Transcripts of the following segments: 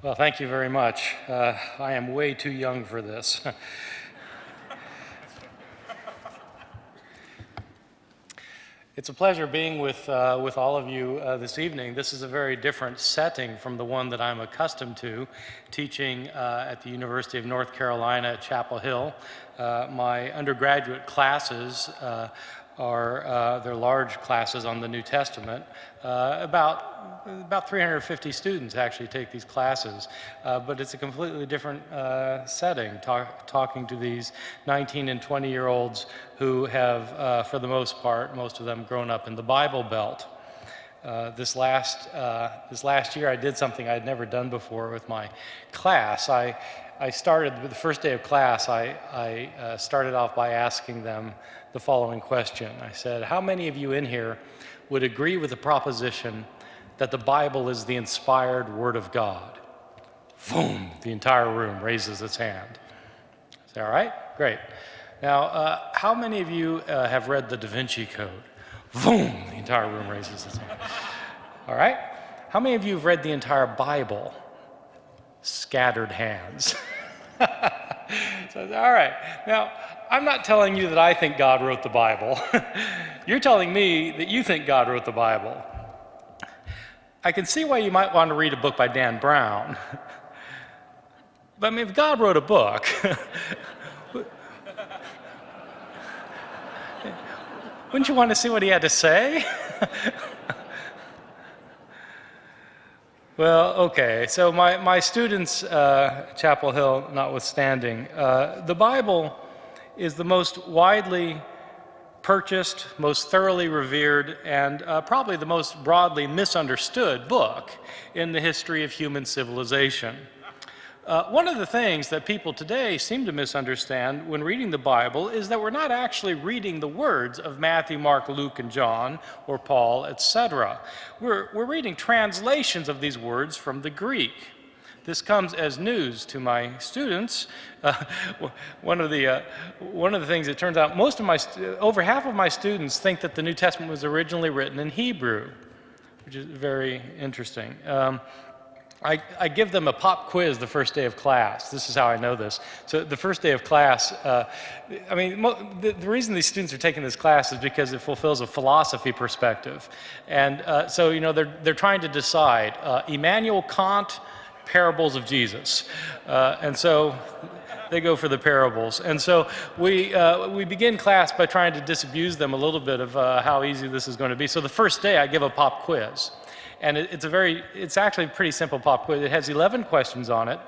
Well, thank you very much. I am way too young for this. It's a pleasure being with all of you this evening. This is a very different setting from the one that I'm accustomed to, teaching at the University of North Carolina at Chapel Hill. My undergraduate classes they're large classes on the New Testament. About 350 students actually take these classes, but it's a completely different setting, talking to these 19 and 20-year-olds who have, for the most part, most of them grown up in the Bible Belt. This last year I did something I'd never done before with my class. I started, with the first day of class, I started off by asking them the following question. I said, how many of you in here would agree with the proposition that the Bible is the inspired Word of God? Boom, the entire room raises its hand. I say, all right, great. Now, how many of you have read the Da Vinci Code? Boom, the entire room raises its hand. All right, how many of you have read the entire Bible? Scattered hands. So, all right, now, I'm not telling you that I think God wrote the Bible. You're telling me that you think God wrote the Bible. I can see why you might want to read a book by Dan Brown. But I mean, if God wrote a book, wouldn't you want to see what he had to say? Well, okay, so my students, Chapel Hill notwithstanding, the Bible is the most widely purchased, most thoroughly revered, and probably the most broadly misunderstood book in the history of human civilization. One of the things that people today seem to misunderstand when reading the Bible is that we're not actually reading the words of Matthew, Mark, Luke, and John, or Paul, etc. We're reading translations of these words from the Greek. This comes as news to my students. One of the things, it turns out, over half of my students think that the New Testament was originally written in Hebrew, which is very interesting. I give them a pop quiz the first day of class. This is how I know this. So the first day of class, the reason these students are taking this class is because it fulfills a philosophy perspective. And so, they're trying to decide Immanuel Kant, parables of Jesus. And so they go for the parables. And so we begin class by trying to disabuse them a little bit of how easy this is going to be. So the first day I give a pop quiz. And it's actually a pretty simple pop quiz. It has 11 questions on it.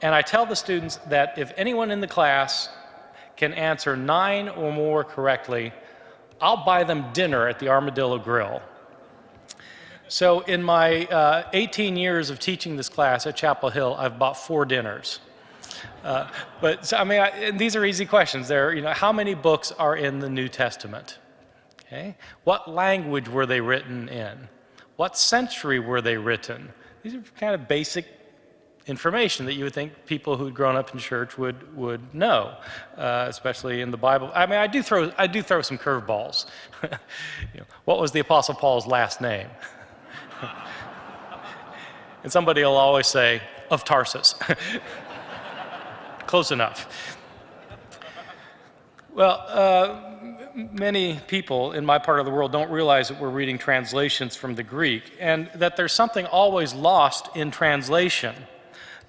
And I tell the students that if anyone in the class can answer 9 or more correctly, I'll buy them dinner at the Armadillo Grill. So in my 18 years of teaching this class at Chapel Hill, I've bought 4 dinners. And these are easy questions. How many books are in the New Testament? Okay. What language were they written in? What century were they written? These are kind of basic information that you would think people who'd grown up in church would know, especially in the Bible. I do throw some curveballs. What was the Apostle Paul's last name? And somebody will always say, of Tarsus. Close enough. Well, many people in my part of the world don't realize that we're reading translations from the Greek and that there's something always lost in translation.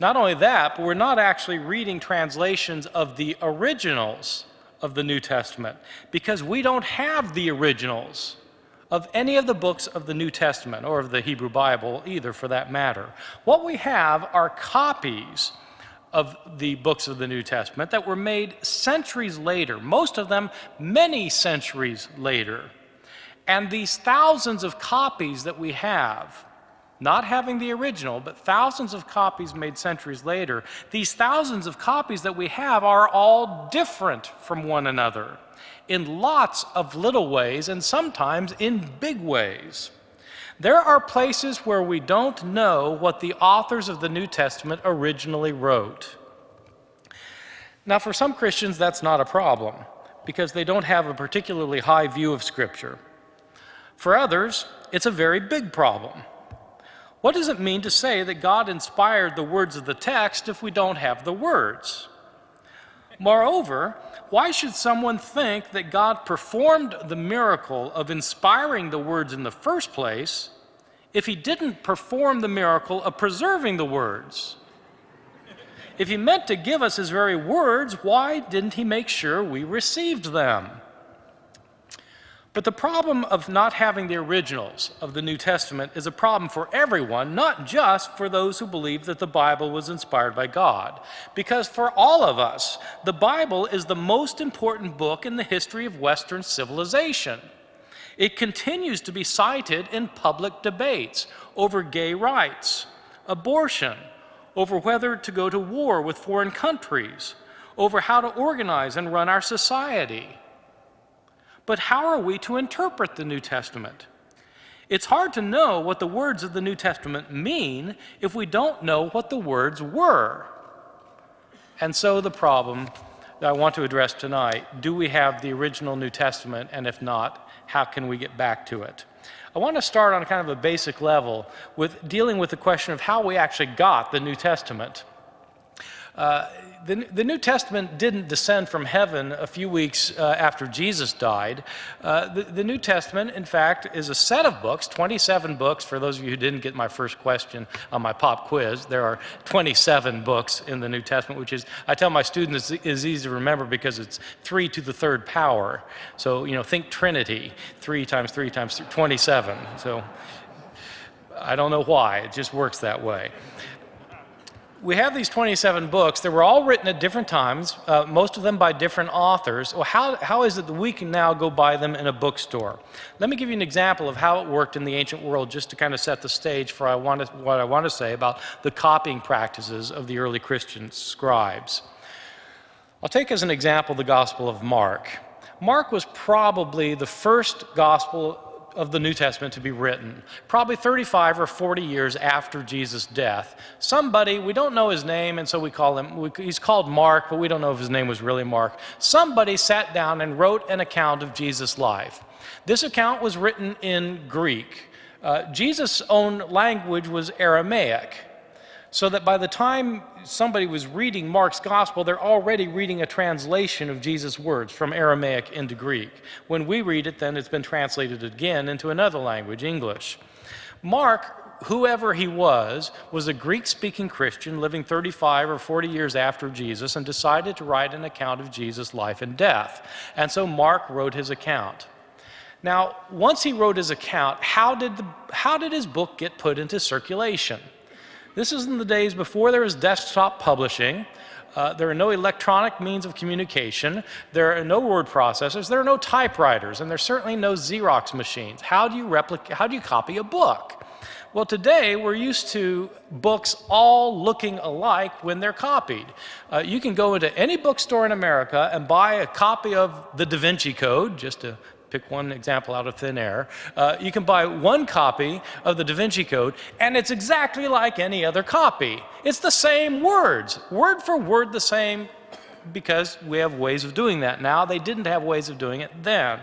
Not only that, but we're not actually reading translations of the originals of the New Testament because we don't have the originals of any of the books of the New Testament or of the Hebrew Bible either, for that matter. What we have are copies of the books of the New Testament that were made centuries later, most of them many centuries later. And these thousands of copies that we have, not having the original, but thousands of copies made centuries later, these thousands of copies that we have are all different from one another in lots of little ways and sometimes in big ways. There are places where we don't know what the authors of the New Testament originally wrote. Now, for some Christians, that's not a problem because they don't have a particularly high view of Scripture. For others, it's a very big problem. What does it mean to say that God inspired the words of the text if we don't have the words? Moreover, why should someone think that God performed the miracle of inspiring the words in the first place if he didn't perform the miracle of preserving the words? If he meant to give us his very words, why didn't he make sure we received them? But the problem of not having the originals of the New Testament is a problem for everyone, not just for those who believe that the Bible was inspired by God. Because for all of us, the Bible is the most important book in the history of Western civilization. It continues to be cited in public debates over gay rights, abortion, over whether to go to war with foreign countries, over how to organize and run our society. But how are we to interpret the New Testament? It's hard to know what the words of the New Testament mean if we don't know what the words were. And so the problem that I want to address tonight, do we have the original New Testament? And if not, how can we get back to it? I want to start on kind of a basic level with dealing with the question of how we actually got the New Testament. The New Testament didn't descend from heaven a few weeks after Jesus died. The New Testament, in fact, is a set of books, 27 books. For those of you who didn't get my first question on my pop quiz, there are 27 books in the New Testament, which is, I tell my students, is easy to remember because it's 3 to the third power. So, think Trinity, 3 times 3 times 27. So I don't know why, it just works that way. We have these 27 books. They were all written at different times, most of them by different authors. Well, how is it that we can now go buy them in a bookstore? Let me give you an example of how it worked in the ancient world, just to kind of set the stage for what I want to say about the copying practices of the early Christian scribes. I'll take as an example the Gospel of Mark. Mark was probably the first gospel of the New Testament to be written, probably 35 or 40 years after Jesus' death. Somebody, we don't know his name, and so we call him, he's called Mark, but we don't know if his name was really Mark. Somebody sat down and wrote an account of Jesus' life. This account was written in Greek. Jesus' own language was Aramaic, so that by the time somebody was reading Mark's gospel, they're already reading a translation of Jesus' words from Aramaic into Greek. When we read it, then it's been translated again into another language, English. Mark, whoever he was a Greek-speaking Christian living 35 or 40 years after Jesus and decided to write an account of Jesus' life and death. And so Mark wrote his account. Now, once he wrote his account, how did his book get put into circulation? This is in the days before there was desktop publishing. There are no electronic means of communication. There are no word processors. There are no typewriters, and there's certainly no Xerox machines. How do you copy a book? Well, today we're used to books all looking alike when they're copied. You can go into any bookstore in America and buy a copy of the Da Vinci Code, just to pick one example out of thin air. You can buy one copy of the Da Vinci Code, and it's exactly like any other copy. It's the same words, word for word the same, because we have ways of doing that now. They didn't have ways of doing it then.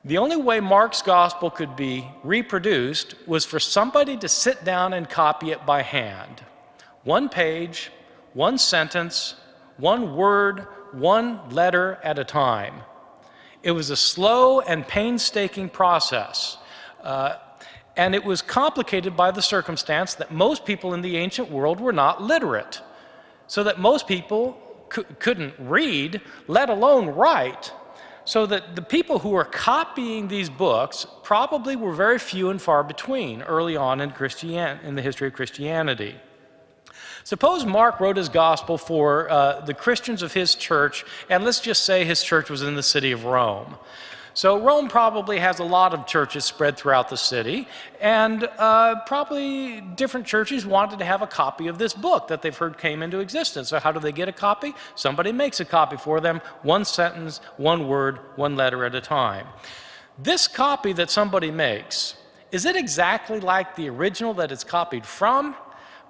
The only way Mark's gospel could be reproduced was for somebody to sit down and copy it by hand. One page, one sentence, one word, one letter at a time. It was a slow and painstaking process, and it was complicated by the circumstance that most people in the ancient world were not literate, so that most people couldn't read, let alone write, so that the people who were copying these books probably were very few and far between early on in the history of Christianity. Suppose Mark wrote his gospel for the Christians of his church, and let's just say his church was in the city of Rome. So Rome probably has a lot of churches spread throughout the city, and probably different churches wanted to have a copy of this book that they've heard came into existence. So how do they get a copy? Somebody makes a copy for them, one sentence, one word, one letter at a time. This copy that somebody makes, is it exactly like the original that it's copied from?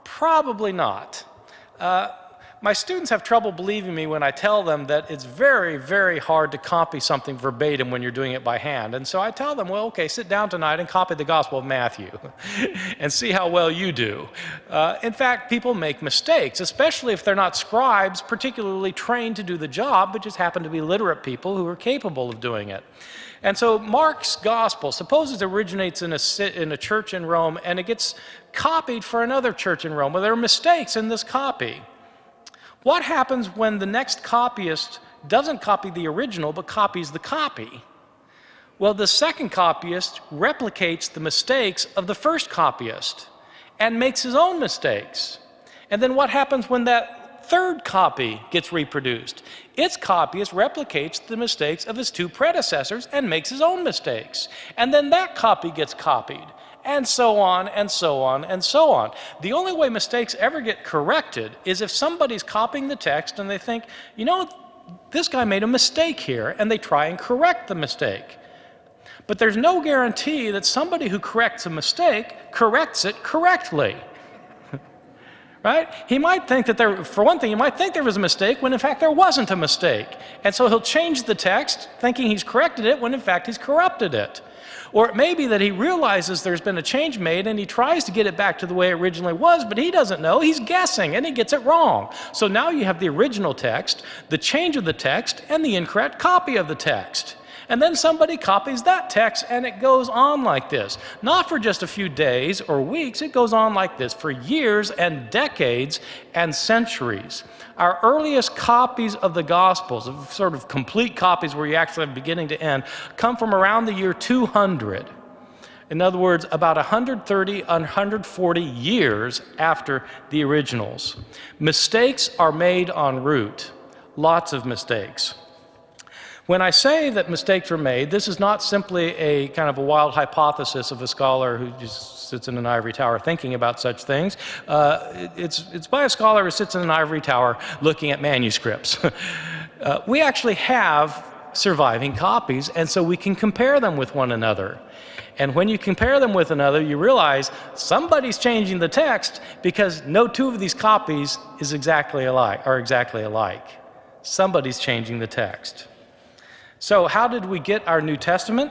Probably not. My students have trouble believing me when I tell them that it's very, very hard to copy something verbatim when you're doing it by hand. And so I tell them, well, okay, sit down tonight and copy the Gospel of Matthew and see how well you do. In fact, people make mistakes, especially if they're not scribes particularly trained to do the job, but just happen to be literate people who are capable of doing it. And so Mark's Gospel, suppose it originates in a church in Rome and it gets copied for another church in Rome. Well, there are mistakes in this copy. What happens when the next copyist doesn't copy the original but copies the copy? Well, the second copyist replicates the mistakes of the first copyist and makes his own mistakes. And then what happens when that third copy gets reproduced? Its copyist replicates the mistakes of his two predecessors and makes his own mistakes. And then that copy gets copied. And so on, and so on, and so on. The only way mistakes ever get corrected is if somebody's copying the text and they think, you know, this guy made a mistake here, and they try and correct the mistake. But there's no guarantee that somebody who corrects a mistake corrects it correctly. Right? He might think that for one thing, he might think there was a mistake when in fact there wasn't a mistake. And so he'll change the text thinking he's corrected it when in fact he's corrupted it. Or it may be that he realizes there's been a change made and he tries to get it back to the way it originally was, but he doesn't know, he's guessing, and he gets it wrong. So now you have the original text, the change of the text, and the incorrect copy of the text. And then somebody copies that text, and it goes on like this. Not for just a few days or weeks, it goes on like this for years and decades and centuries. Our earliest copies of the Gospels, sort of complete copies where you actually have beginning to end, come from around the year 200. In other words, about 130, 140 years after the originals. Mistakes are made en route, lots of mistakes. When I say that mistakes are made, this is not simply a kind of a wild hypothesis of a scholar who just sits in an ivory tower thinking about such things. It's by a scholar who sits in an ivory tower looking at manuscripts. We actually have surviving copies, and so we can compare them with one another. And when you compare them with another, you realize somebody's changing the text because no two of these copies are exactly alike. Somebody's changing the text. So how did we get our New Testament?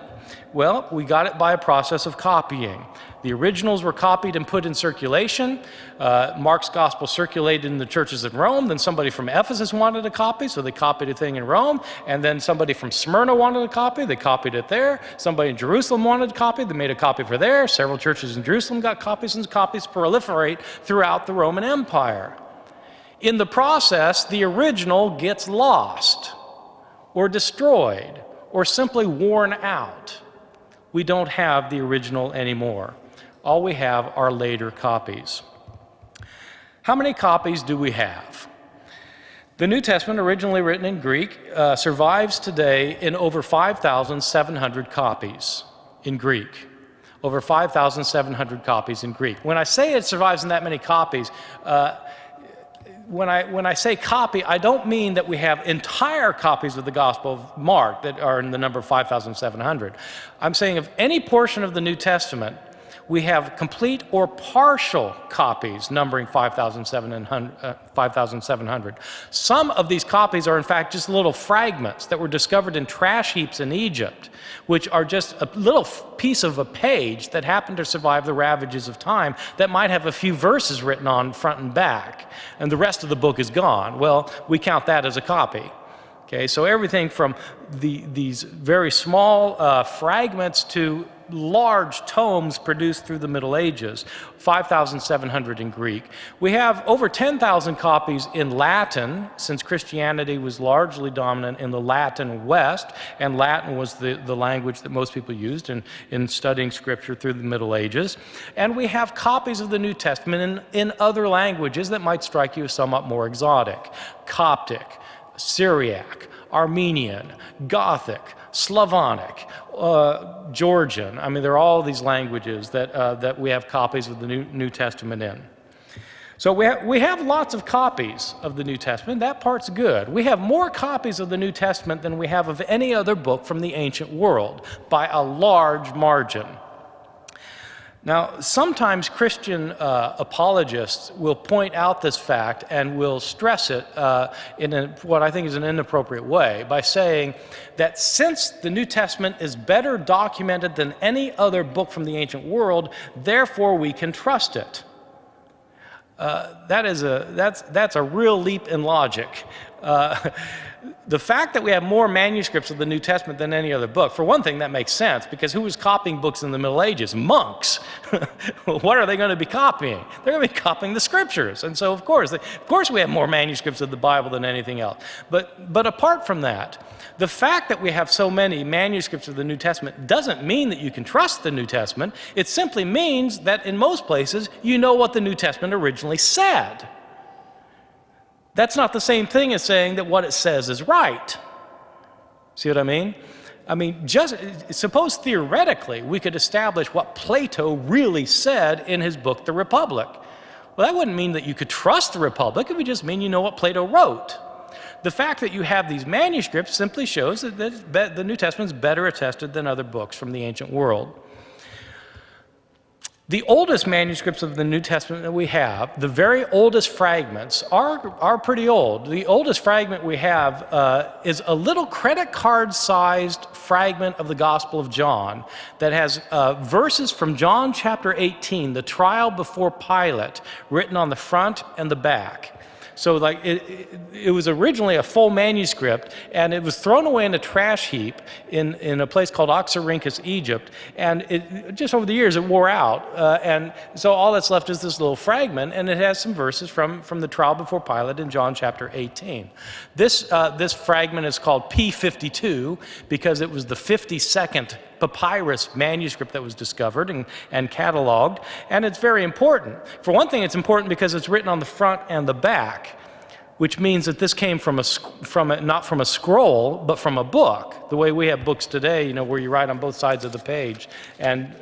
Well, we got it by a process of copying. The originals were copied and put in circulation. Mark's Gospel circulated in the churches in Rome. Then somebody from Ephesus wanted a copy, so they copied a thing in Rome. And then somebody from Smyrna wanted a copy, they copied it there. Somebody in Jerusalem wanted a copy, they made a copy for there. Several churches in Jerusalem got copies, and copies proliferate throughout the Roman Empire. In the process, the original gets lost, or destroyed, or simply worn out. We don't have the original anymore. All we have are later copies. How many copies do we have? The New Testament, originally written in Greek, survives today in over 5,700 copies in Greek. Over 5,700 copies in Greek. When I say it survives in that many copies, when I say copy, I don't mean that we have entire copies of the Gospel of Mark that are in the number 5,700. I'm saying of any portion of the New Testament, we have complete or partial copies numbering 5,700. Some of these copies are in fact just little fragments that were discovered in trash heaps in Egypt, which are just a little piece of a page that happened to survive the ravages of time that might have a few verses written on front and back, and the rest of the book is gone. Well, we count that as a copy. Okay, so everything from these very small fragments to large tomes produced through the Middle Ages, 5,700 in Greek. We have over 10,000 copies in Latin, since Christianity was largely dominant in the Latin West, and Latin was the language that most people used in studying Scripture through the Middle Ages. And we have copies of the New Testament in other languages that might strike you as somewhat more exotic. Coptic, Syriac, Armenian, Gothic, Slavonic, Georgian. I mean, there are all these languages that we have copies of the New Testament in. So we have lots of copies of the New Testament. That part's good. We have more copies of the New Testament than we have of any other book from the ancient world, by a large margin. Now, sometimes Christian apologists will point out this fact and will stress it in what I think is an inappropriate way by saying that since the New Testament is better documented than any other book from the ancient world, therefore we can trust it. That's a real leap in logic. The fact that we have more manuscripts of the New Testament than any other book, for one thing, that makes sense, because who was copying books in the Middle Ages? Monks. What are they going to be copying? They're going to be copying the Scriptures. And so, of course we have more manuscripts of the Bible than anything else. But apart from that, the fact that we have so many manuscripts of the New Testament doesn't mean that you can trust the New Testament. It simply means that in most places, you know what the New Testament originally said. That's not the same thing as saying that what it says is right. See what I mean? I mean, just suppose theoretically we could establish what Plato really said in his book, The Republic. Well, that wouldn't mean that you could trust the Republic. It would just mean you know what Plato wrote. The fact that you have these manuscripts simply shows that the New Testament is better attested than other books from the ancient world. The oldest manuscripts of the New Testament that we have, the very oldest fragments, are pretty old. The oldest fragment we have is a little credit card-sized fragment of the Gospel of John that has verses from John chapter 18, the trial before Pilate, written on the front and the back. So like it was originally a full manuscript, and it was thrown away in a trash heap in a place called Oxyrhynchus, Egypt, and just over the years it wore out, and so all that's left is this little fragment, and it has some verses from the trial before Pilate in John chapter 18. This fragment is called P52 because it was the 52nd papyrus manuscript that was discovered and cataloged, and it's very important. For one thing, it's important because it's written on the front and the back, which means that this came not from a scroll, but from a book. The way we have books today, you know, where you write on both sides of the page and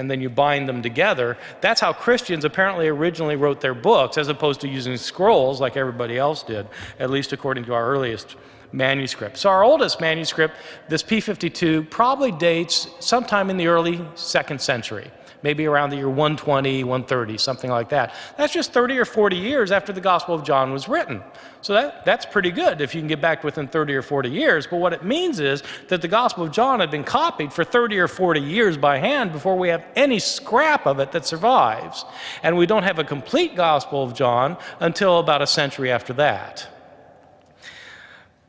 then you bind them together. That's how Christians apparently originally wrote their books, as opposed to using scrolls like everybody else did, at least according to our earliest manuscript. So our oldest manuscript, this P52, probably dates sometime in the early 2nd century, maybe around the year 120, 130, something like that. That's just 30 or 40 years after the Gospel of John was written. So that's pretty good if you can get back within 30 or 40 years. But what it means is that the Gospel of John had been copied for 30 or 40 years by hand before we have any scrap of it that survives. And we don't have a complete Gospel of John until about a century after that.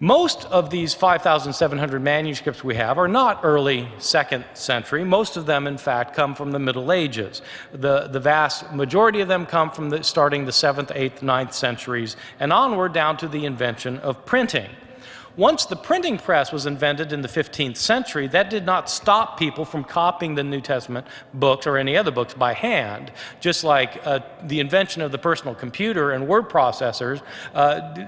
Most of these 5,700 manuscripts we have are not early 2nd century. Most of them, in fact, come from the Middle Ages. The vast majority of them come from starting the 7th, 8th, 9th centuries and onward down to the invention of printing. Once the printing press was invented in the 15th century, that did not stop people from copying the New Testament books or any other books by hand. Just like the invention of the personal computer and word processors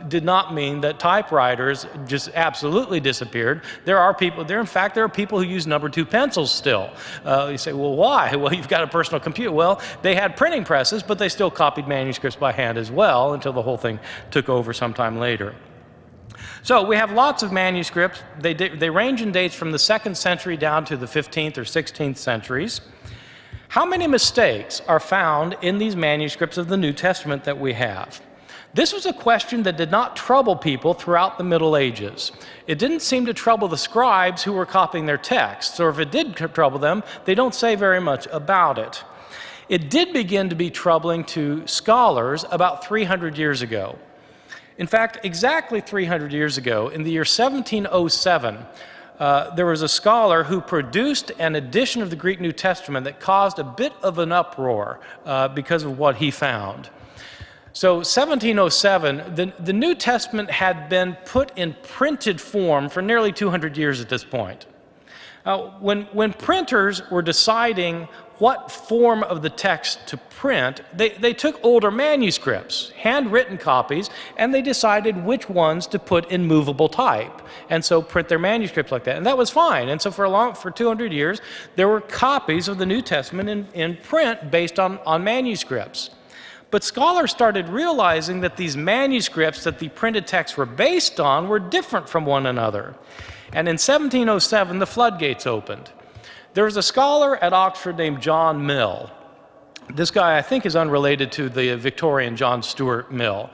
did not mean that typewriters just absolutely disappeared. There are people who use number 2 pencils still. You say, well, why? Well, you've got a personal computer. Well, they had printing presses, but they still copied manuscripts by hand as well until the whole thing took over sometime later. So we have lots of manuscripts. They range in dates from the 2nd century down to the 15th or 16th centuries. How many mistakes are found in these manuscripts of the New Testament that we have? This was a question that did not trouble people throughout the Middle Ages. It didn't seem to trouble the scribes who were copying their texts, or if it did trouble them, they don't say very much about it. It did begin to be troubling to scholars about 300 years ago. In fact, exactly 300 years ago, in the year 1707, there was a scholar who produced an edition of the Greek New Testament that caused a bit of an uproar because of what he found. So 1707, the New Testament had been put in printed form for nearly 200 years at this point. When printers were deciding what form of the text to print, they took older manuscripts, handwritten copies, and they decided which ones to put in movable type, and so print their manuscripts like that. And that was fine. And so for 200 years, there were copies of the New Testament in print based on manuscripts. But scholars started realizing that these manuscripts that the printed texts were based on were different from one another. And in 1707, the floodgates opened. There was a scholar at Oxford named John Mill. This guy, I think, is unrelated to the Victorian John Stuart Mill.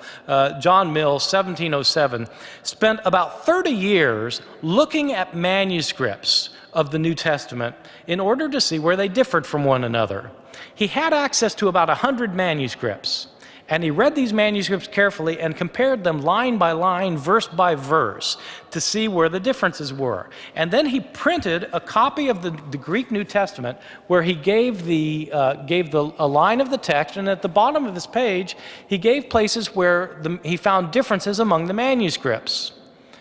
John Mill, 1707, spent about 30 years looking at manuscripts of the New Testament in order to see where they differed from one another. He had access to about 100 manuscripts, and he read these manuscripts carefully and compared them line by line, verse by verse, to see where the differences were. And then he printed a copy of the Greek New Testament where he gave a line of the text, and at the bottom of his page, he gave places where he found differences among the manuscripts.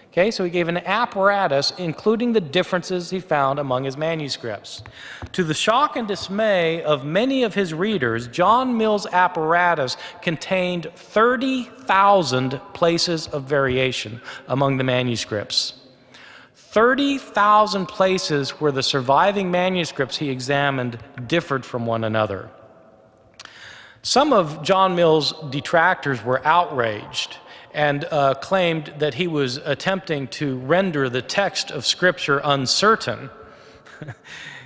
Okay, so he gave an apparatus including the differences he found among his manuscripts. To the shock and dismay of many of his readers, John Mill's apparatus contained 30,000 places of variation among the manuscripts. 30,000 places where the surviving manuscripts he examined differed from one another. Some of John Mill's detractors were outraged and claimed that he was attempting to render the text of Scripture uncertain.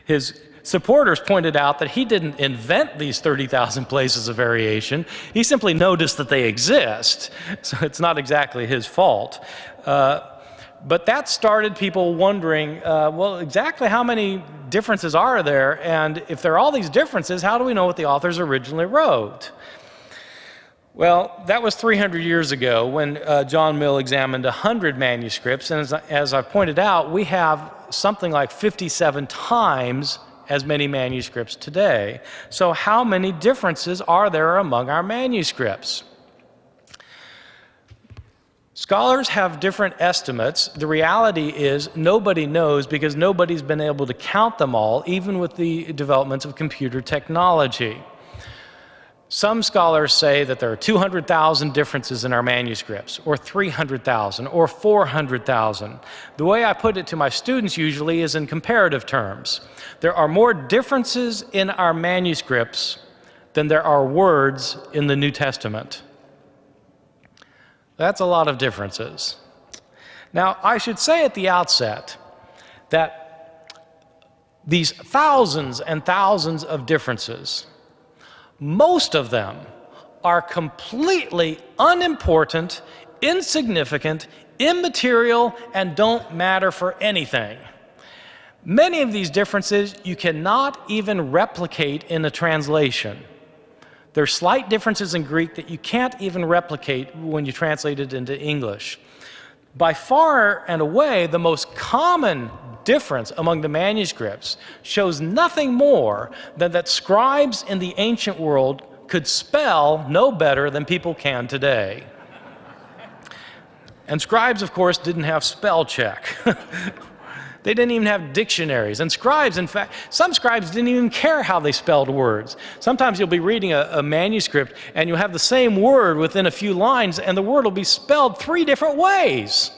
His supporters pointed out that he didn't invent these 30,000 places of variation. He simply noticed that they exist, so it's not exactly his fault. But that started people wondering, well, exactly how many differences are there? And if there are all these differences, how do we know what the authors originally wrote? Well, that was 300 years ago when John Mill examined 100 manuscripts, and as I pointed out, we have something like 57 times as many manuscripts today. So how many differences are there among our manuscripts? Scholars have different estimates. The reality is nobody knows because nobody's been able to count them all, even with the developments of computer technology. Some scholars say that there are 200,000 differences in our manuscripts, or 300,000, or 400,000. The way I put it to my students usually is in comparative terms. There are more differences in our manuscripts than there are words in the New Testament. That's a lot of differences. Now, I should say at the outset that these thousands and thousands of differences, most of them are completely unimportant, insignificant, immaterial, and don't matter for anything. Many of these differences you cannot even replicate in a translation. There are slight differences in Greek that you can't even replicate when you translate it into English. By far and away, the most common difference among the manuscripts shows nothing more than that scribes in the ancient world could spell no better than people can today. And scribes, of course, didn't have spell check. They didn't even have dictionaries. And scribes, in fact, some scribes didn't even care how they spelled words. Sometimes you'll be reading a manuscript and you'll have the same word within a few lines and the word will be spelled 3 different ways.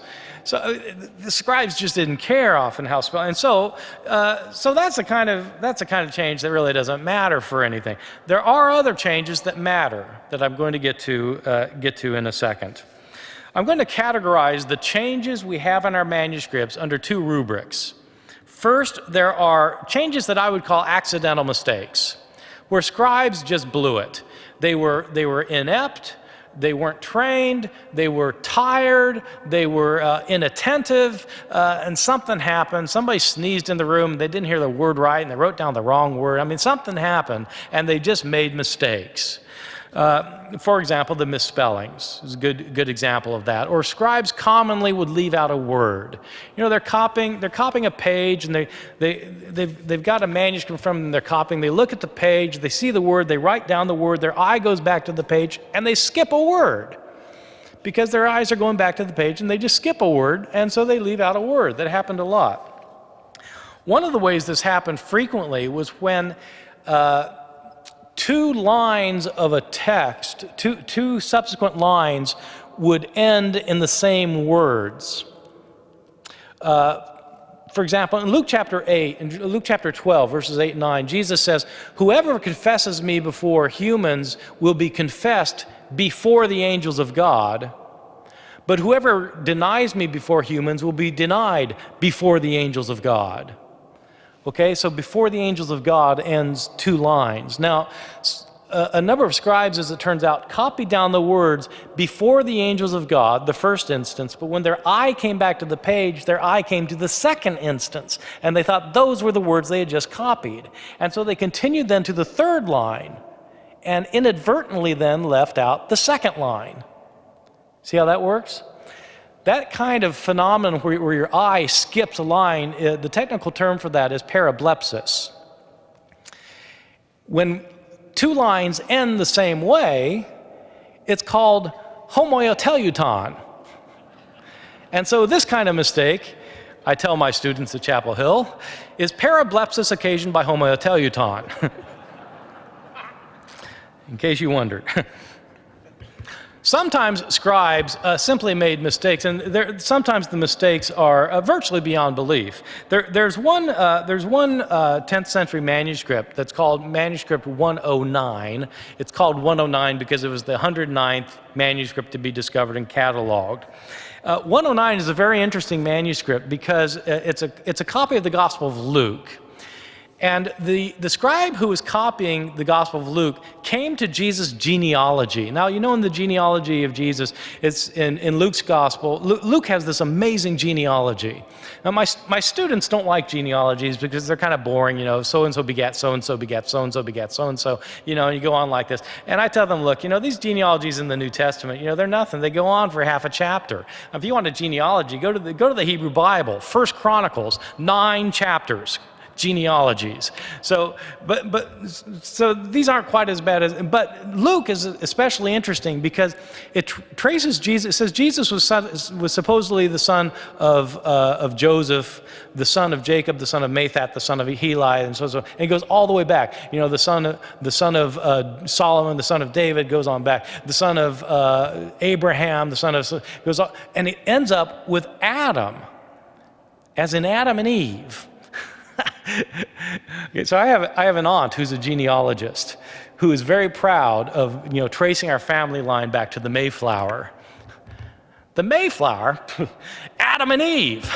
So the scribes just didn't care often how spelled. And so that's a kind of change that really doesn't matter for anything. There are other changes that matter that I'm going to get to in a second. I'm going to categorize the changes we have in our manuscripts under 2 rubrics. First, there are changes that I would call accidental mistakes, where scribes just blew it. They were inept, they weren't trained, they were tired, they were inattentive, and something happened. Somebody sneezed in the room, they didn't hear the word right, and they wrote down the wrong word. I mean, something happened, and they just made mistakes. For example, the misspellings is a good example of that. Or scribes commonly would leave out a word. You know, they're copying a page, and they've got a manuscript from them they're copying. They look at the page, they see the word, they write down the word, their eye goes back to the page, and they skip a word. Because their eyes are going back to the page, and they just skip a word, and so they leave out a word. That happened a lot. One of the ways this happened frequently was when 2 lines of a text, two subsequent lines would end in the same words. For example, in Luke chapter 12, verses 8 and 9, Jesus says, "Whoever confesses me before humans will be confessed before the angels of God, but whoever denies me before humans will be denied before the angels of God." Okay, so before the angels of God ends 2 lines. Now, a number of scribes, as it turns out, copied down the words before the angels of God, the first instance, but when their eye came back to the page, their eye came to the second instance, and they thought those were the words they had just copied. And so they continued then to the 3rd line, and inadvertently then left out the 2nd line. See how that works? That kind of phenomenon where your eye skips a line, the technical term for that is parablepsis. When 2 lines end the same way, it's called homoteleuton. And so this kind of mistake, I tell my students at Chapel Hill, is parablepsis occasioned by homoteleuton. In case you wondered. Sometimes scribes simply made mistakes, and sometimes the mistakes are virtually beyond belief. There's one 10th century manuscript that's called Manuscript 109. It's called 109 because it was the 109th manuscript to be discovered and cataloged. 109 is a very interesting manuscript because it's a copy of the Gospel of Luke. And the scribe who was copying the Gospel of Luke came to Jesus' genealogy. Now, you know, in the genealogy of Jesus, it's in Luke's Gospel, Luke has this amazing genealogy. Now, my students don't like genealogies because they're kind of boring, you know, so-and-so begat so-and-so begat so-and-so begat so-and-so, you know, and you go on like this. And I tell them, look, you know, these genealogies in the New Testament, you know, they're nothing. They go on for half a chapter. If you want a genealogy, go to the Hebrew Bible, 1 Chronicles, 9 chapters. Genealogies. So these aren't quite as bad as, but Luke is especially interesting because it traces Jesus. It says Jesus was supposedly the son of Joseph, the son of Jacob, the son of Mathat, the son of Heli, and so on. And it goes all the way back. You know, the son of Solomon, the son of David, goes on back. The son of Abraham, the son of goes on, and it ends up with Adam, as in Adam and Eve. Okay, so I have an aunt who's a genealogist who is very proud of, you know, tracing our family line back to the Mayflower. The Mayflower, Adam and Eve.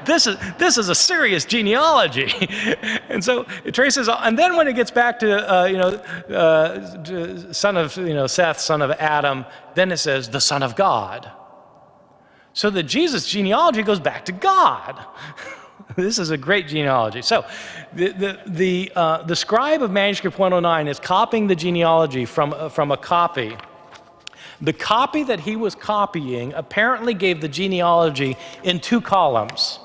This is a serious genealogy, and so it traces. And then when it gets back to son of Seth, son of Adam, then it says the son of God. So the Jesus genealogy goes back to God. This is a great genealogy. So the scribe of Manuscript 109 is copying the genealogy from a copy. The copy that he was copying apparently gave the genealogy in 2 columns.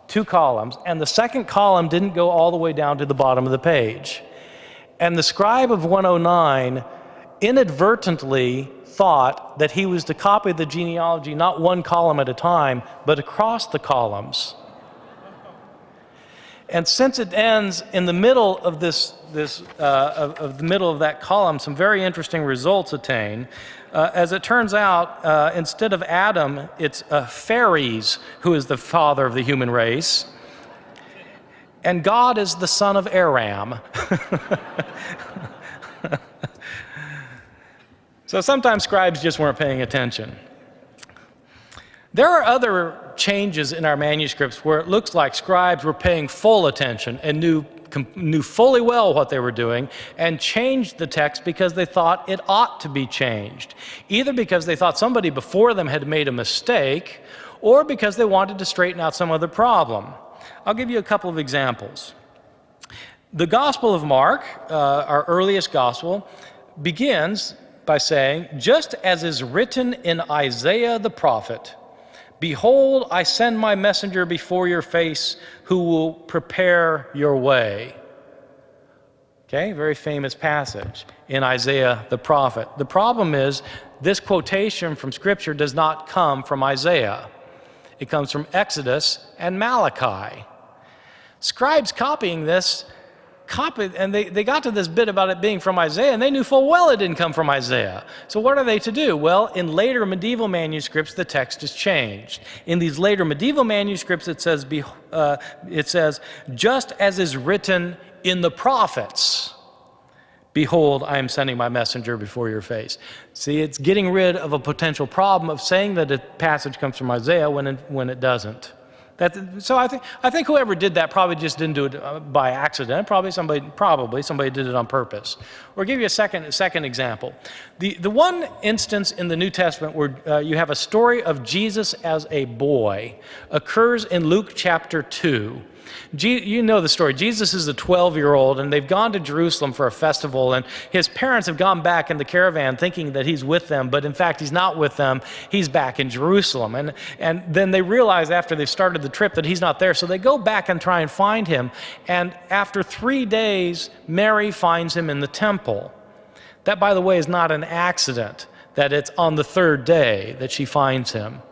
2 columns. And the second column didn't go all the way down to the bottom of the page. And the scribe of 109 inadvertently thought that he was to copy the genealogy not 1 column at a time, but across the columns. And since it ends in the middle of the middle of that column, some very interesting results attain. As it turns out, instead of Adam, it's Phares who is the father of the human race, and God is the son of Aram. So sometimes scribes just weren't paying attention. There are other changes in our manuscripts where it looks like scribes were paying full attention and knew fully well what they were doing and changed the text because they thought it ought to be changed, either because they thought somebody before them had made a mistake or because they wanted to straighten out some other problem. I'll give you a couple of examples. The Gospel of Mark, our earliest gospel, begins by saying, just as is written in Isaiah the prophet, behold, I send my messenger before your face who will prepare your way. Okay, very famous passage in Isaiah the prophet. The problem is this quotation from Scripture does not come from Isaiah. It comes from Exodus and Malachi. Scribes copying this and they got to this bit about it being from Isaiah, and they knew full well it didn't come from Isaiah. So what are they to do? Well, in later medieval manuscripts, the text is changed. In these later medieval manuscripts, it says, just as is written in the prophets, behold, I am sending my messenger before your face. See, it's getting rid of a potential problem of saying that a passage comes from Isaiah when it doesn't. So I think whoever did that probably just didn't do it by accident. Probably somebody did it on purpose. Or give you a second example. The one instance in the New Testament where you have a story of Jesus as a boy occurs in Luke chapter 2. You know the story. Jesus is a 12-year-old, and they've gone to Jerusalem for a festival, and his parents have gone back in the caravan thinking that he's with them, but in fact he's not with them. He's back in Jerusalem. And then they realize after they've started the trip that he's not there, so they go back and try and find him. And after 3 days, Mary finds him in the temple. That, by the way, is not an accident, that it's on the third day that she finds him.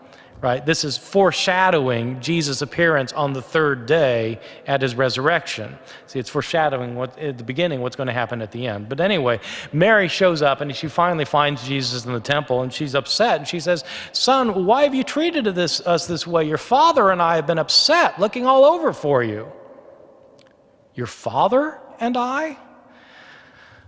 Right? This is foreshadowing Jesus' appearance on the third day at his resurrection. See, it's foreshadowing at the beginning what's going to happen at the end. But anyway, Mary shows up and she finally finds Jesus in the temple, and she's upset. And she says, "Son, why have you treated us this way? Your father and I have been upset, looking all over for you." Your father and I?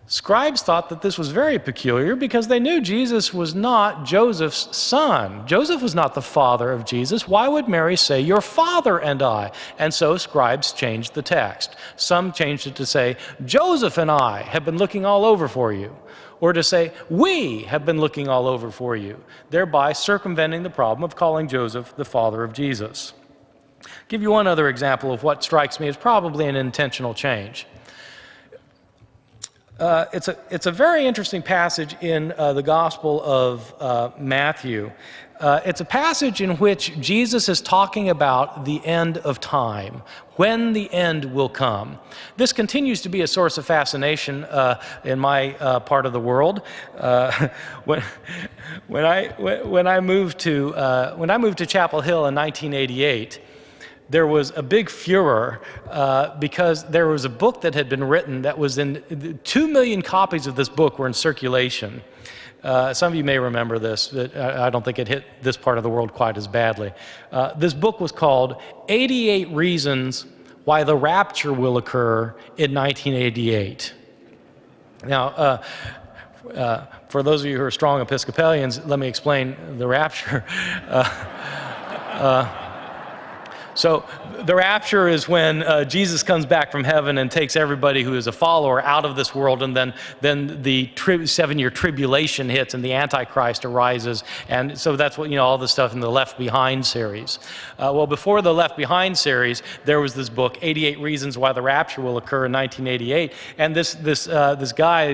Scribes thought that this was very peculiar because they knew Jesus was not Joseph's son. Joseph was not the father of Jesus. Why would Mary say, "Your father and I"? And so scribes changed the text. Some changed it to say, "Joseph and I have been looking all over for you," or to say, "We have been looking all over for you," thereby circumventing the problem of calling Joseph the father of Jesus. I'll give you one other example of what strikes me as probably an intentional change. It's a very interesting passage in the Gospel of Matthew. It's a passage in which Jesus is talking about the end of time, when the end will come. This continues to be a source of fascination in my part of the world. When I moved to Chapel Hill in 1988. There was a big furor because there was a book that had been written that was in 2 million copies of this book were in circulation. Some of you may remember this, but I don't think it hit this part of the world quite as badly. This book was called 88 Reasons Why the Rapture Will Occur in 1988. Now, for those of you who are strong Episcopalians, let me explain the rapture. So the rapture is when Jesus comes back from heaven and takes everybody who is a follower out of this world, and then the 7-year tribulation hits and the Antichrist arises. And so that's what, all the stuff in the Left Behind series. Well, before the Left Behind series, there was this book, 88 Reasons Why the Rapture Will Occur in 1988. And this guy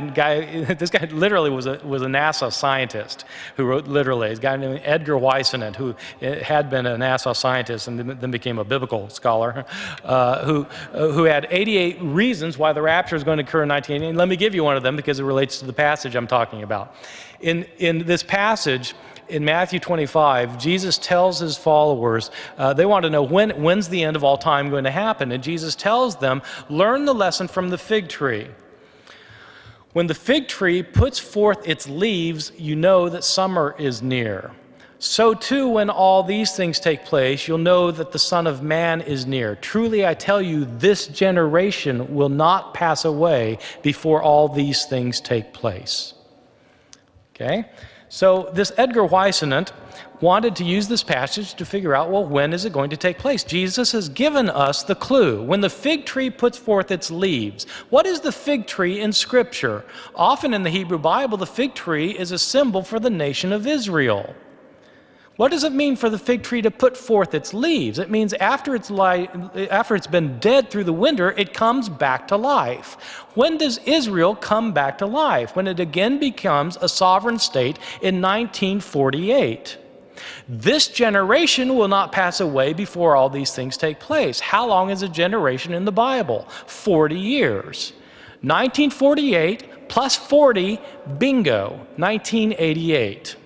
literally was a NASA scientist who wrote literally. This guy named Edgar Whisenant, who had been a NASA scientist and then became a biblical scholar, who had 88 reasons why the rapture is going to occur in 1988. Let me give you one of them because it relates to the passage I'm talking about. In this passage, in Matthew 25, Jesus tells his followers, they want to know when's the end of all time going to happen. And Jesus tells them, learn the lesson from the fig tree. When the fig tree puts forth its leaves, you know that summer is near. So too, when all these things take place, you'll know that the Son of Man is near. Truly, I tell you, this generation will not pass away before all these things take place. Okay? So this Edgar Whisenant wanted to use this passage to figure out, well, when is it going to take place? Jesus has given us the clue. When the fig tree puts forth its leaves. What is the fig tree in Scripture? Often in the Hebrew Bible, the fig tree is a symbol for the nation of Israel. What does it mean for the fig tree to put forth its leaves? It means after it's been dead through the winter, it comes back to life. When does Israel come back to life? When it again becomes a sovereign state in 1948. This generation will not pass away before all these things take place. How long is a generation in the Bible? 40 years. 1948 plus 40, bingo, 1988.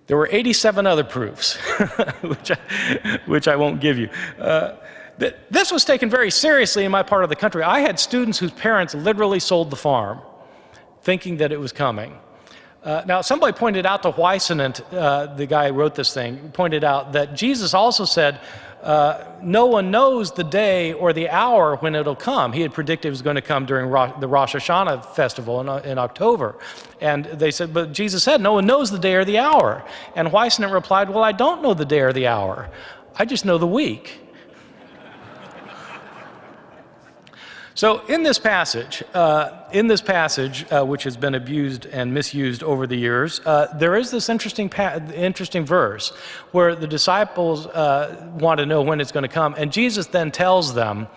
There were 87 other proofs, which I won't give you. This was taken very seriously in my part of the country. I had students whose parents literally sold the farm, thinking that it was coming. Now, somebody pointed out to Whisenant, the guy who wrote this thing, pointed out that Jesus also said, no one knows the day or the hour when it'll come. He had predicted it was going to come during the Rosh Hashanah festival in October. And they said, but Jesus said, no one knows the day or the hour. And Whisenant replied, well, I don't know the day or the hour. I just know the week. So in this passage, which has been abused and misused over the years, there is this interesting verse where the disciples want to know when it's going to come, and Jesus then tells them,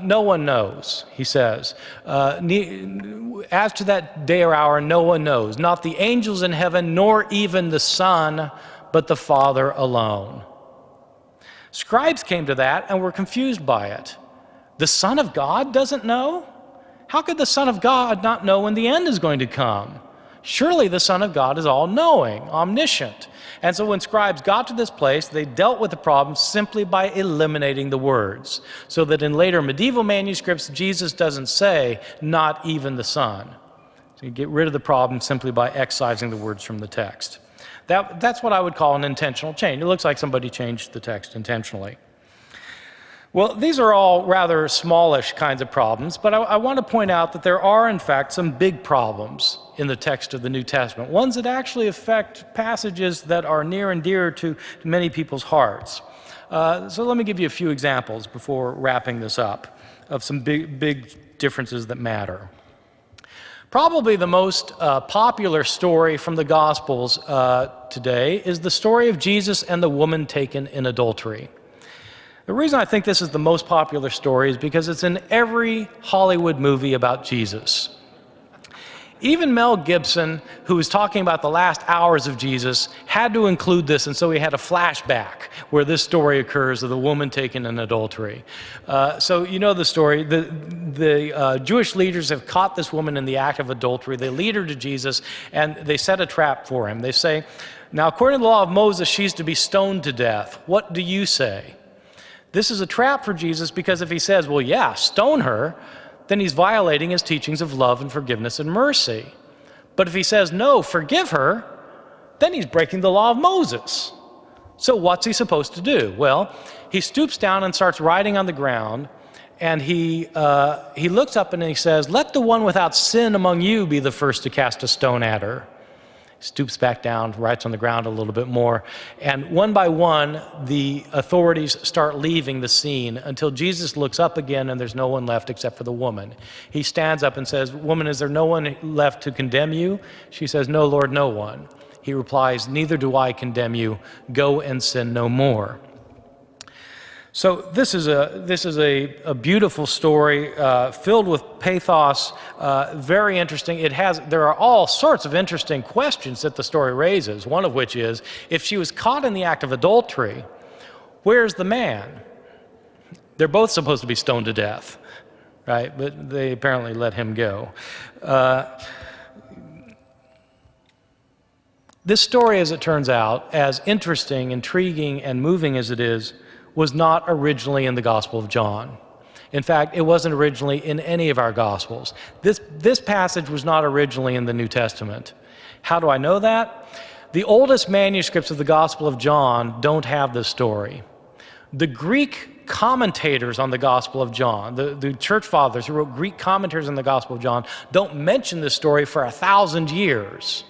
no one knows, he says. As to that day or hour, no one knows, not the angels in heaven, nor even the Son, but the Father alone. Scribes came to that and were confused by it. The Son of God doesn't know? How could the Son of God not know when the end is going to come? Surely the Son of God is all-knowing, omniscient. And so when scribes got to this place, they dealt with the problem simply by eliminating the words, so that in later medieval manuscripts, Jesus doesn't say, not even the Son. So you get rid of the problem simply by excising the words from the text. That's what I would call an intentional change. It looks like somebody changed the text intentionally. Well, these are all rather smallish kinds of problems, but I want to point out that there are, in fact, some big problems in the text of the New Testament, ones that actually affect passages that are near and dear to many people's hearts. So let me give you a few examples before wrapping this up of some big differences that matter. Probably the most popular story from the Gospels today is the story of Jesus and the woman taken in adultery. The reason I think this is the most popular story is because it's in every Hollywood movie about Jesus. Even Mel Gibson, who was talking about the last hours of Jesus, had to include this, and so he had a flashback where this story occurs of the woman taken in adultery. So you know the story. The Jewish leaders have caught this woman in the act of adultery. They lead her to Jesus, and they set a trap for him. They say, now according to the law of Moses, she's to be stoned to death. What do you say? This is a trap for Jesus because if he says, well, yeah, stone her, then he's violating his teachings of love and forgiveness and mercy. But if he says, no, forgive her, then he's breaking the law of Moses. So what's he supposed to do? Well, he stoops down and starts writing on the ground, and he looks up and he says, let the one without sin among you be the first to cast a stone at her. Stoops back down, writes on the ground a little bit more, and one by one, the authorities start leaving the scene until Jesus looks up again and there's no one left except for the woman. He stands up and says, woman, is there no one left to condemn you? She says, no, Lord, no one. He replies, neither do I condemn you. Go and sin no more. So this is a beautiful story filled with pathos, very interesting. There are all sorts of interesting questions that the story raises, one of which is, if she was caught in the act of adultery, where's the man? They're both supposed to be stoned to death, right? But they apparently let him go. This story, as it turns out, as interesting, intriguing, and moving as it is, was not originally in the Gospel of John. In fact, it wasn't originally in any of our Gospels. This passage was not originally in the New Testament. How do I know that? The oldest manuscripts of the Gospel of John don't have this story. The Greek commentators on the Gospel of John, the church fathers who wrote Greek commentaries on the Gospel of John, don't mention this story for 1,000 years.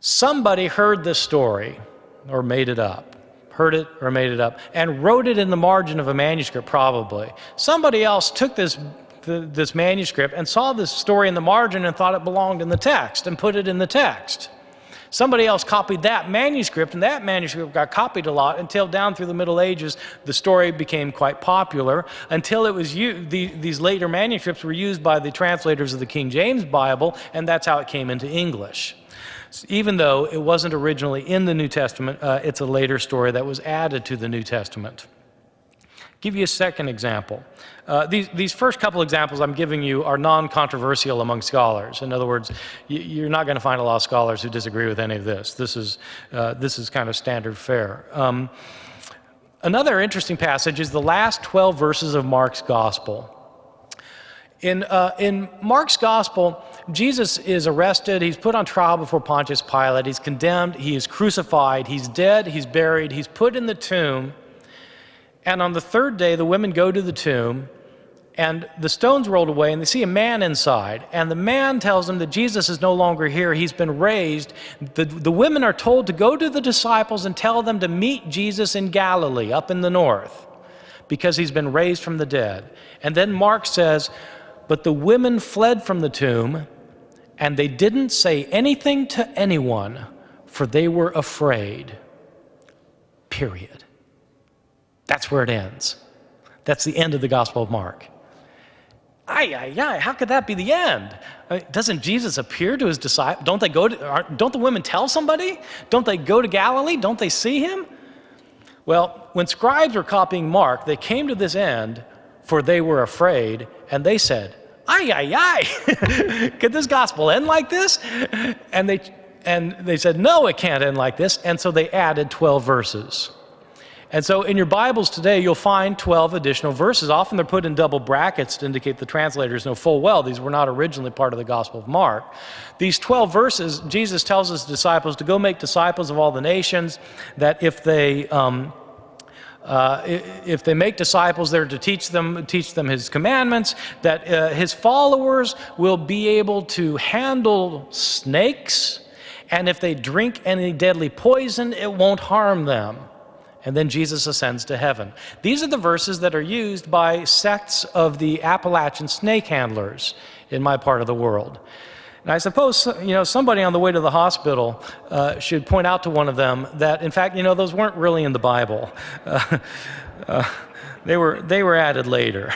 Somebody heard this story or made it up. Heard it or made it up, and wrote it in the margin of a manuscript probably. Somebody else took this manuscript and saw this story in the margin and thought it belonged in the text and put it in the text. Somebody else copied that manuscript, and that manuscript got copied a lot until down through the Middle Ages, the story became quite popular until it was used. These later manuscripts were used by the translators of the King James Bible, and that's how it came into English. Even though it wasn't originally in the New Testament, it's a later story that was added to the New Testament. Give you a second example. These first couple examples I'm giving you are non-controversial among scholars. In other words, you're not going to find a lot of scholars who disagree with any of this. This is kind of standard fare. Another interesting passage is the last 12 verses of Mark's Gospel. In Mark's Gospel, Jesus is arrested, he's put on trial before Pontius Pilate, he's condemned, he is crucified, he's dead, he's buried, he's put in the tomb, and on the third day the women go to the tomb, And the stones rolled away, and they see a man inside. And the man tells them that Jesus is no longer here. He's been raised. The women are told to go to the disciples and tell them to meet Jesus in Galilee, up in the north, because he's been raised from the dead. And then Mark says, but the women fled from the tomb, and they didn't say anything to anyone, for they were afraid. Period. That's where it ends. That's the end of the Gospel of Mark. How could that be the end? Doesn't Jesus appear to his disciples? Don't the women tell somebody? Don't they go to Galilee? Don't they see him? Well, when scribes were copying Mark, they came to this end, for they were afraid, and they said, could this gospel end like this? And they said, no, it can't end like this. And so they added 12 verses. And so in your Bibles today, you'll find 12 additional verses. Often they're put in double brackets to indicate the translators know full well these were not originally part of the Gospel of Mark. These 12 verses, Jesus tells his disciples to go make disciples of all the nations, that if they make disciples, they're to teach them his commandments, that his followers will be able to handle snakes, and if they drink any deadly poison, it won't harm them. And then Jesus ascends to heaven. These are the verses that are used by sects of the Appalachian snake handlers in my part of the world. And I suppose, somebody on the way to the hospital should point out to one of them that, in fact, those weren't really in the Bible. They were added later.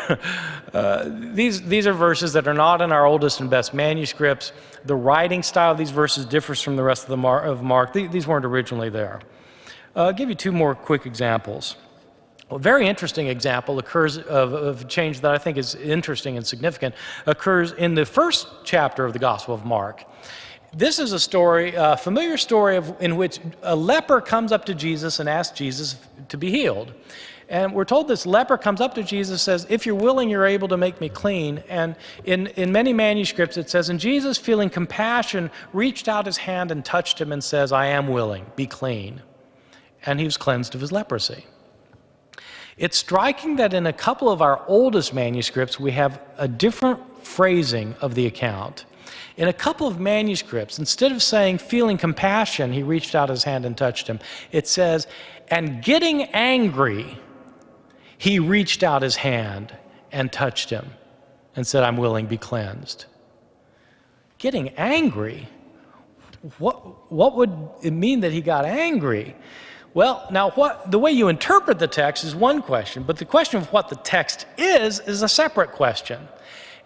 These are verses that are not in our oldest and best manuscripts. The writing style of these verses differs from the rest of Mark. These weren't originally there. I'll give you two more quick examples. A very interesting example occurs of a change that I think is interesting and significant, occurs in the first chapter of the Gospel of Mark. This is a story, a familiar story in which a leper comes up to Jesus and asks Jesus to be healed. And we're told this leper comes up to Jesus, says, if you're willing, you're able to make me clean. And in many manuscripts it says, and Jesus, feeling compassion, reached out his hand and touched him and says, I am willing, be clean. And he was cleansed of his leprosy. It's striking that in a couple of our oldest manuscripts, we have a different phrasing of the account. In a couple of manuscripts, instead of saying, feeling compassion, he reached out his hand and touched him, it says, and getting angry, he reached out his hand and touched him and said, I'm willing, be cleansed. Getting angry? What would it mean that he got angry? Well, now the way you interpret the text is one question, but the question of what the text is a separate question.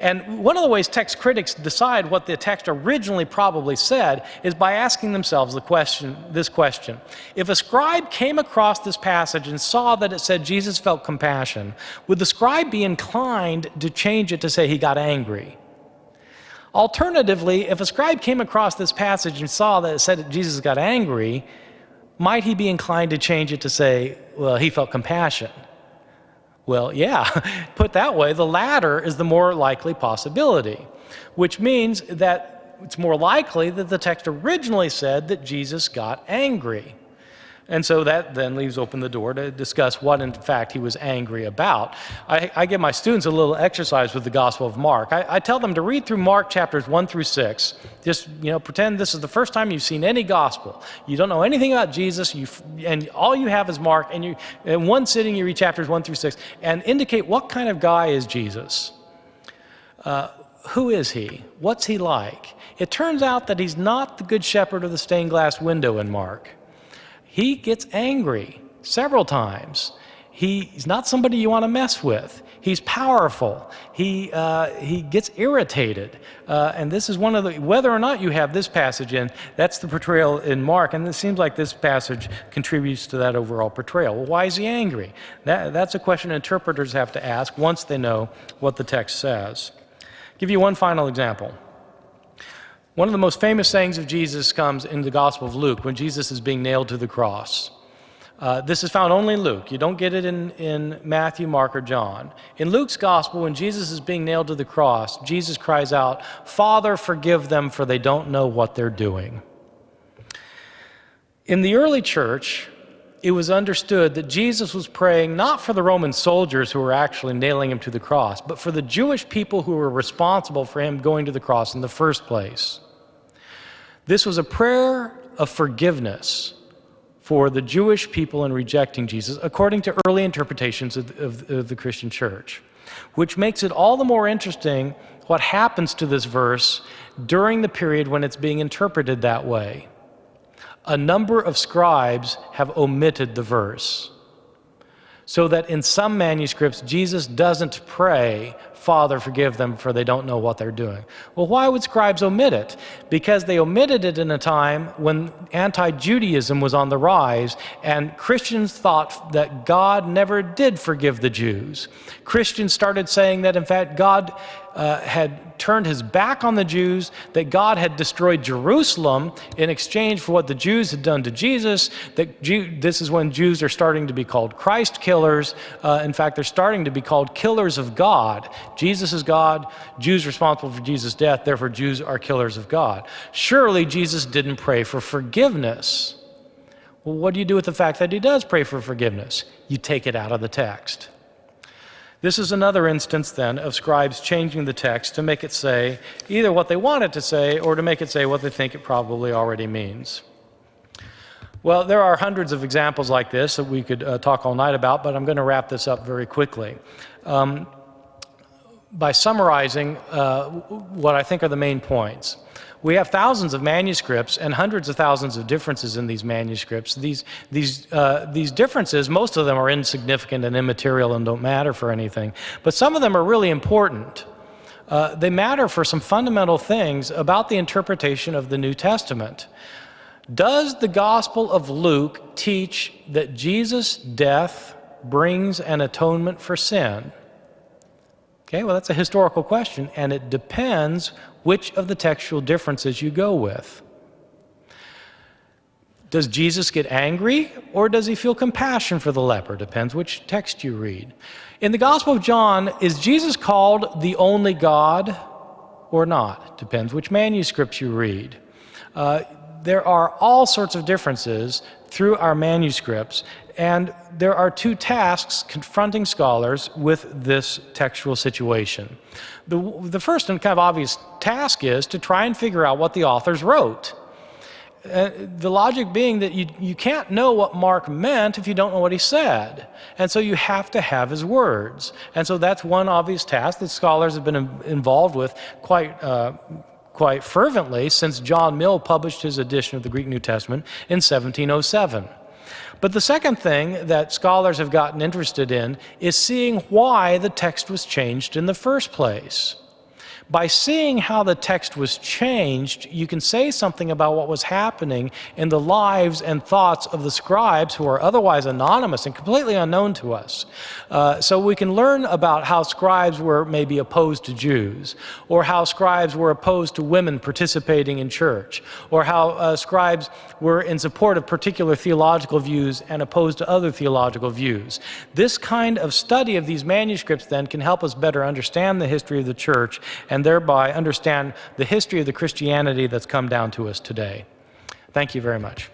And one of the ways text critics decide what the text originally probably said is by asking themselves this question. If a scribe came across this passage and saw that it said Jesus felt compassion, would the scribe be inclined to change it to say he got angry? Alternatively, if a scribe came across this passage and saw that it said that Jesus got angry, might he be inclined to change it to say, well, he felt compassion? Well, yeah, put that way, the latter is the more likely possibility, which means that it's more likely that the text originally said that Jesus got angry. And so that then leaves open the door to discuss what, in fact, he was angry about. I give my students a little exercise with the Gospel of Mark. I tell them to read through Mark chapters 1 through 6. Just, pretend this is the first time you've seen any gospel. You don't know anything about Jesus, and all you have is Mark, and in one sitting you read chapters 1 through 6, and indicate what kind of guy is Jesus. Who is he? What's he like? It turns out that he's not the good shepherd of the stained glass window in Mark. He gets angry several times. He's not somebody you want to mess with. He's powerful. He gets irritated. And this is one of the, whether or not you have this passage in, that's the portrayal in Mark. And it seems like this passage contributes to that overall portrayal. Well, why is he angry? That's a question interpreters have to ask once they know what the text says. I'll give you one final example. One of the most famous sayings of Jesus comes in the Gospel of Luke when Jesus is being nailed to the cross. This is found only in Luke. You don't get it in Matthew, Mark, or John. In Luke's Gospel, when Jesus is being nailed to the cross, Jesus cries out, "Father, forgive them, for they don't know what they're doing." In the early church, it was understood that Jesus was praying not for the Roman soldiers who were actually nailing him to the cross, but for the Jewish people who were responsible for him going to the cross in the first place. This was a prayer of forgiveness for the Jewish people in rejecting Jesus, according to early interpretations of the Christian church, which makes it all the more interesting what happens to this verse during the period when it's being interpreted that way. A number of scribes have omitted the verse, so that in some manuscripts, Jesus doesn't pray, "Father, forgive them, for they don't know what they're doing." Well, why would scribes omit it? Because they omitted it in a time when anti-Judaism was on the rise, and Christians thought that God never did forgive the Jews. Christians started saying that, in fact, God had turned his back on the Jews, that God had destroyed Jerusalem in exchange for what the Jews had done to Jesus, that this is when Jews are starting to be called Christ killers. In fact, they're starting to be called killers of God. Jesus is God, Jews responsible for Jesus' death, therefore Jews are killers of God. Surely Jesus didn't pray for forgiveness. Well, what do you do with the fact that he does pray for forgiveness? You take it out of the text. This is another instance, then, of scribes changing the text to make it say either what they want it to say or to make it say what they think it probably already means. Well, there are hundreds of examples like this that we could talk all night about, but I'm going to wrap this up very quickly by summarizing what I think are the main points. We have thousands of manuscripts and hundreds of thousands of differences in these manuscripts. These differences, most of them are insignificant and immaterial and don't matter for anything, but some of them are really important. They matter for some fundamental things about the interpretation of the New Testament. Does the Gospel of Luke teach that Jesus' death brings an atonement for sin? Okay, well, that's a historical question, and it depends which of the textual differences you go with. Does Jesus get angry, or does he feel compassion for the leper? Depends which text you read. In the Gospel of John, is Jesus called the only God or not? Depends which manuscripts you read. There are all sorts of differences through our manuscripts, and there are two tasks confronting scholars with this textual situation. The first and kind of obvious task is to try and figure out what the authors wrote. The logic being that you can't know what Mark meant if you don't know what he said. And so you have to have his words. And so that's one obvious task that scholars have been involved with quite fervently since John Mill published his edition of the Greek New Testament in 1707. But the second thing that scholars have gotten interested in is seeing why the text was changed in the first place. By seeing how the text was changed, you can say something about what was happening in the lives and thoughts of the scribes who are otherwise anonymous and completely unknown to us. So we can learn about how scribes were maybe opposed to Jews, or how scribes were opposed to women participating in church, or how scribes were in support of particular theological views and opposed to other theological views. This kind of study of these manuscripts then can help us better understand the history of the church and thereby understand the history of the Christianity that's come down to us today. Thank you very much.